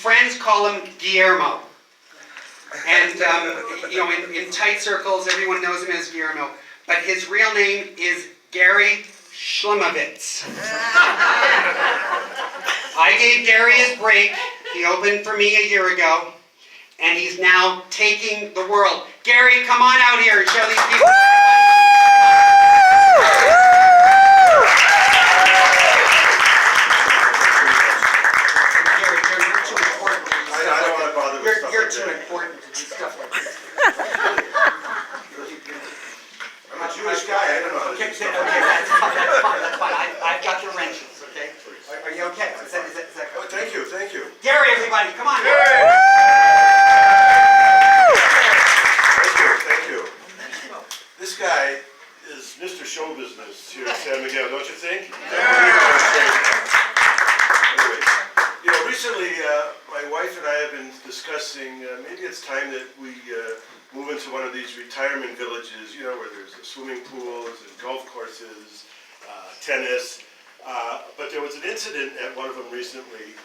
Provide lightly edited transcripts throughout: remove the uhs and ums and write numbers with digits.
friends call him Guillermo. And, in tight circles, everyone knows him as Guillermo. But his real name is Gary Shlimovitz. I gave Gary his break. He opened for me a year ago. And he's now taking the world. Gary, come on out here and show these people. Gary, you're too important to do stuff. I don't want to bother with stuff You're like too that. important to do stuff like this. I'm a Jewish guy, I don't know. Okay, that's fine. I've got your wrenches, okay? Are you okay? Is that Oh, thank you. Gary, everybody, come on. Thank you. This guy is Mr. Show Business here at San Miguel, don't you think? Anyway, recently my wife and I have been discussing maybe it's time that we move into one of these retirement villages, where there's swimming pools and golf courses, tennis. But there was an incident at one of them recently.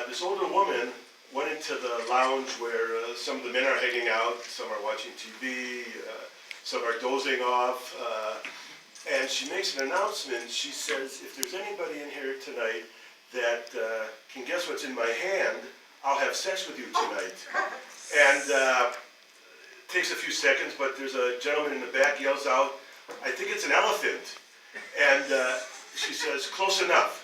This older woman went into the lounge where some of the men are hanging out, some are watching TV, some are dozing off, and she makes an announcement. She says, if there's anybody in here tonight that can guess what's in my hand, I'll have sex with you tonight. And it takes a few seconds, but there's a gentleman in the back yells out, I think it's an elephant. And she says, close enough.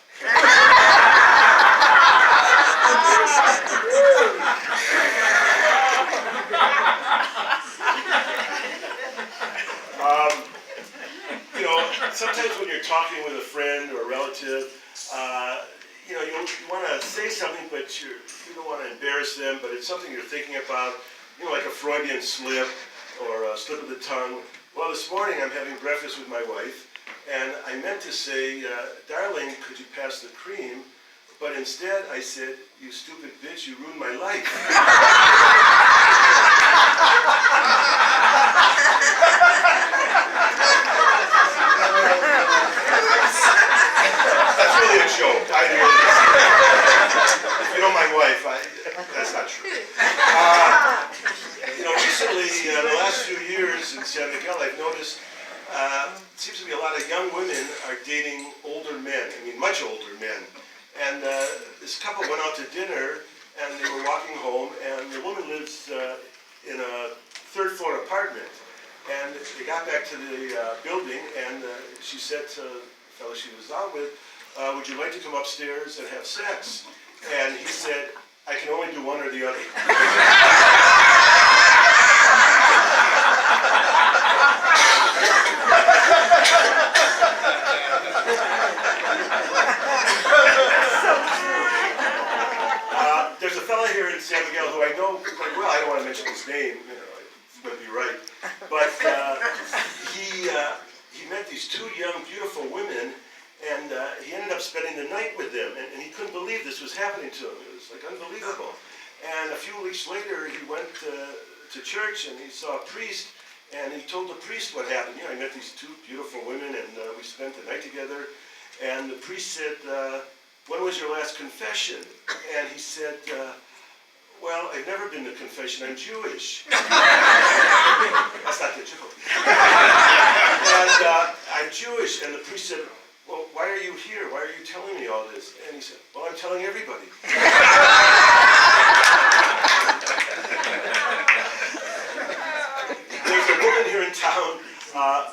Sometimes when you're talking with a friend or a relative, you want to say something, but you don't want to embarrass them, but it's something you're thinking about, like a Freudian slip or a slip of the tongue. Well, this morning I'm having breakfast with my wife, and I meant to say, darling, could you pass the cream? But instead I said, you stupid bitch, you ruined my life. That's really a joke. If you know my wife, that's not true. Recently, the last few years in San Miguel, I've noticed it seems to be a lot of young women are dating older men, much older men. And this couple went out to dinner, and they were walking home, and the woman lives in a third-floor apartment. And they got back to the building, and she said to the fellow she was out with, would you like to come upstairs and have sex? And he said, I can only do one or the other. There's a fellow here in San Miguel who I know quite well. I don't want to mention his name, it wouldn't be right. But he met these two young, beautiful women, and he ended up spending the night with them, and he couldn't believe this was happening to him. It was like unbelievable. And a few weeks later, he went to church, and he saw a priest, and he told the priest what happened. I met these two beautiful women, and we spent the night together. And the priest said, when was your last confession? And he said, well, I've never been to confession, I'm Jewish. That's not the joke. And I'm Jewish, and the priest said, well, why are you here? Why are you telling me all this? And he said, well, I'm telling everybody. There's a woman here in town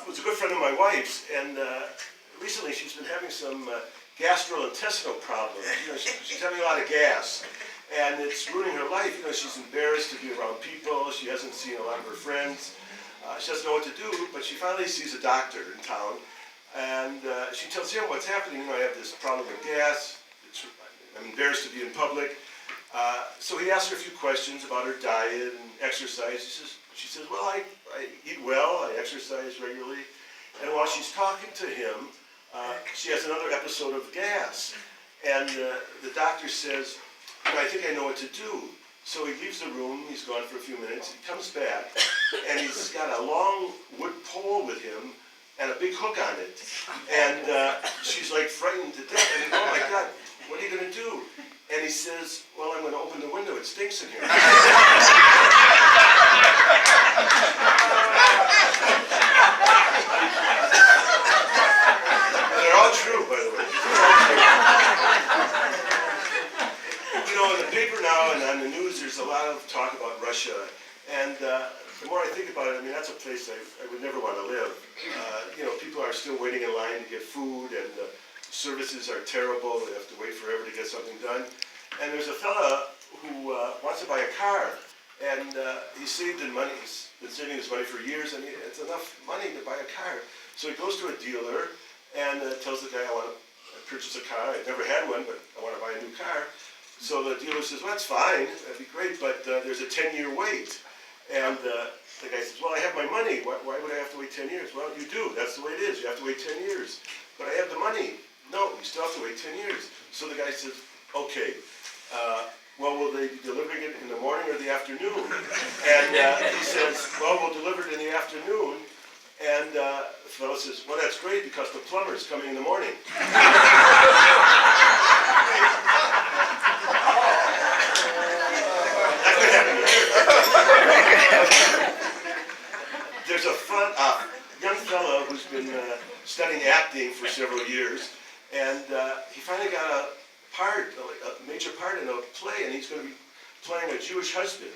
who's a good friend of my wife's, and recently she's been having some gastrointestinal problems. She's having a lot of gas, and it's ruining her life. She's embarrassed to be around people. She hasn't seen a lot of her friends. She doesn't know what to do, but she finally sees a doctor in town, and she tells him what's happening. I have this problem with gas. I'm embarrassed to be in public. So he asks her a few questions about her diet and exercise. She says, well, I eat well, I exercise regularly. And while she's talking to him, she has another episode of gas. And the doctor says, I think I know what to do. So he leaves the room, he's gone for a few minutes, he comes back, and he's got a long wood pole with him and a big hook on it. And she's like frightened to death. And oh my God, what are you going to do? And he says, well, I'm going to open the window. It stinks in here. They're all true, by the way. You know, in the paper now and on the news, there's a lot of talk about Russia. And the more I think about it, I mean, that's a place I would never want to live. You know, people are still waiting in line to get food, and the services are terrible. They have to wait forever to get something done. And there's a fella who wants to buy a car. And he's saved in money. He's been saving his money for years, and it's enough money to buy a car. So he goes to a dealer and tells the guy, I want to purchase a car. I've never had one, but I want to buy a new car. So the dealer says, well, that's fine. That'd be great, but there's a 10-year wait. And the guy says, well, I have my money. Why would I have to wait 10 years? Well, you do. That's the way it is. You have to wait 10 years. But I have the money. No, you still have to wait 10 years. So the guy says, okay. Well, will they be delivering it in the morning or the afternoon? And he says, well, we'll deliver it in the afternoon. And the fellow says, well, that's great because the plumber's coming in the morning. There's a young fellow who's been studying acting for several years, and he finally got a major part in a play, and he's going to be playing a Jewish husband.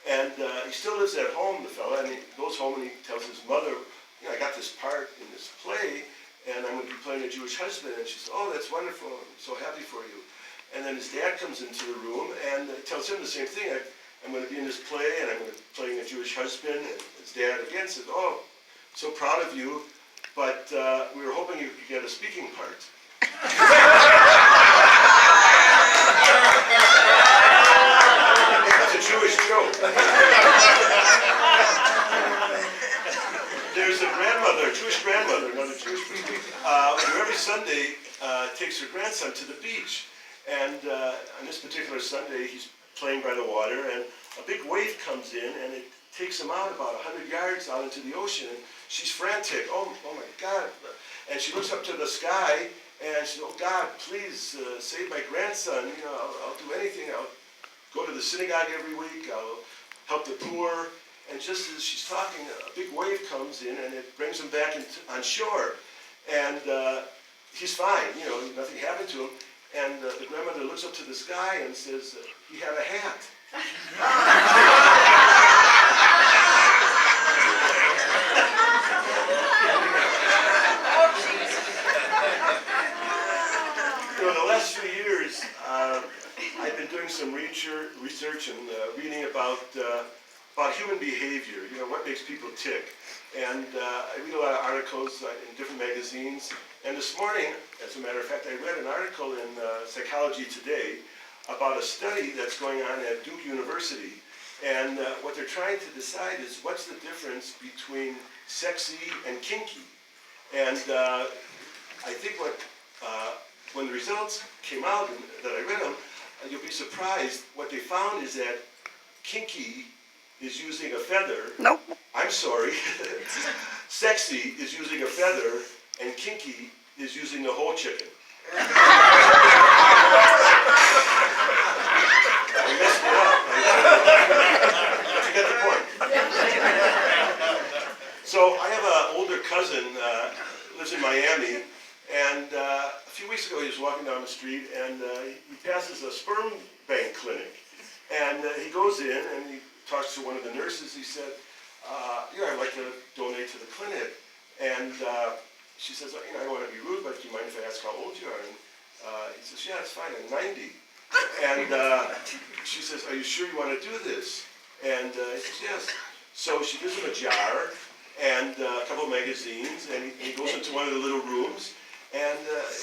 And he still lives at home, the fella, and he goes home and he tells his mother, you know, I got this part in this play, and I'm going to be playing a Jewish husband. And she says, oh, that's wonderful, I'm so happy for you. And then his dad comes into the room and tells him the same thing. I'm going to be in this play, and I'm going to be playing a Jewish husband. And his dad again says, oh, so proud of you, but we were hoping you could get a speaking part. That's a Jewish joke. There's a grandmother, a Jewish grandmother, another Jewish person, who every Sunday takes her grandson to the beach. And on this particular Sunday, he's playing by the water, and a big wave comes in, and it takes him out about 100 yards out into the ocean. And she's frantic. Oh my God. And she looks up to the sky, and she says, oh God, please save my grandson. You know, I'll do anything. I'll go to the synagogue every week. I'll help the poor. And just as she's talking, a big wave comes in, and it brings him back on shore. And he's fine. You know, nothing happened to him. And the grandmother looks up to the sky and says, he had a hat. You know, the last few years, I've been doing some research and reading about human behavior, you know, what makes people tick. And I read a lot of articles in different magazines. And this morning, as a matter of fact, I read an article in Psychology Today about a study that's going on at Duke University. And what they're trying to decide is what's the difference between sexy and kinky. And I think when the results came out and that I read them, you'll be surprised. What they found is that kinky is using a feather. Nope. I'm sorry. Sexy is using a feather, and kinky is using the whole chicken. I messed it up. But you get the point. So I have an older cousin, lives in Miami, and a few weeks ago he was walking down the street, and he passes a sperm bank clinic. And he goes in and he talks to one of the nurses. He said, yeah, I'd like to donate to the clinic. And she says, you know, I don't want to be rude, but do you mind if I ask how old you are? And he says, yeah, it's fine, I'm 90. And she says, are you sure you want to do this? And he says, yes. So she gives him a jar and a couple of magazines, and he goes into one of the little rooms. And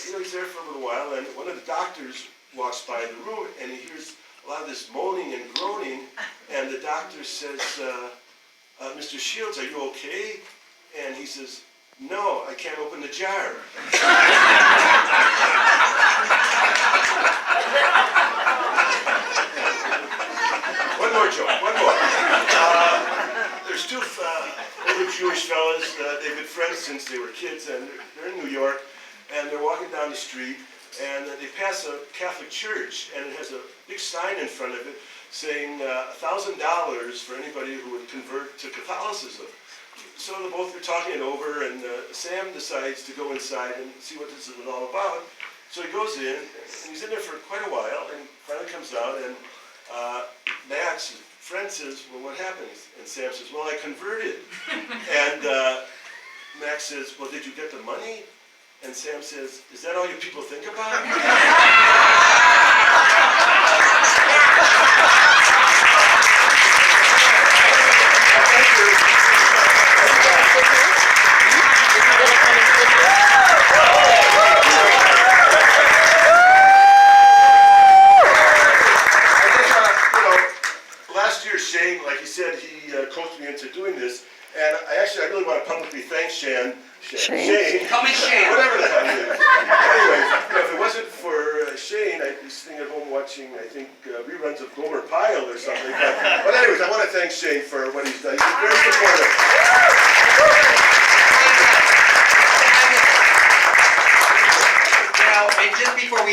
you know, he's there for a little while, and one of the doctors walks by the room, and he hears a lot of this moaning and groaning, and the doctor says, Mr. Shields, are you okay? And he says, no, I can't open the jar. One more joke, one more. There's two older Jewish fellas. They've been friends since they were kids, and they're in New York, and they're walking down the street, and they pass a Catholic church, and it has a big sign in front of it saying $1,000 for anybody who would convert to Catholicism. So the both are talking it over, and Sam decides to go inside and see what this is all about. So he goes in, and he's in there for quite a while, and finally comes out, and Max, his friend, says, well, what happened? And Sam says, well, I converted. And Max says, well, did you get the money? And Sam says, is that all you people think about? Last year, Shane, like he said, he coached me into doing this, and I really want to publicly thank Shane. Call me Shane. Whatever the hell he is. Anyways, if it wasn't for Shane, I'd be sitting at home watching, I think, reruns of Gomer Pyle or something. But anyways, I want to thank Shane for what he's done. He's been very supportive. Well, and just before we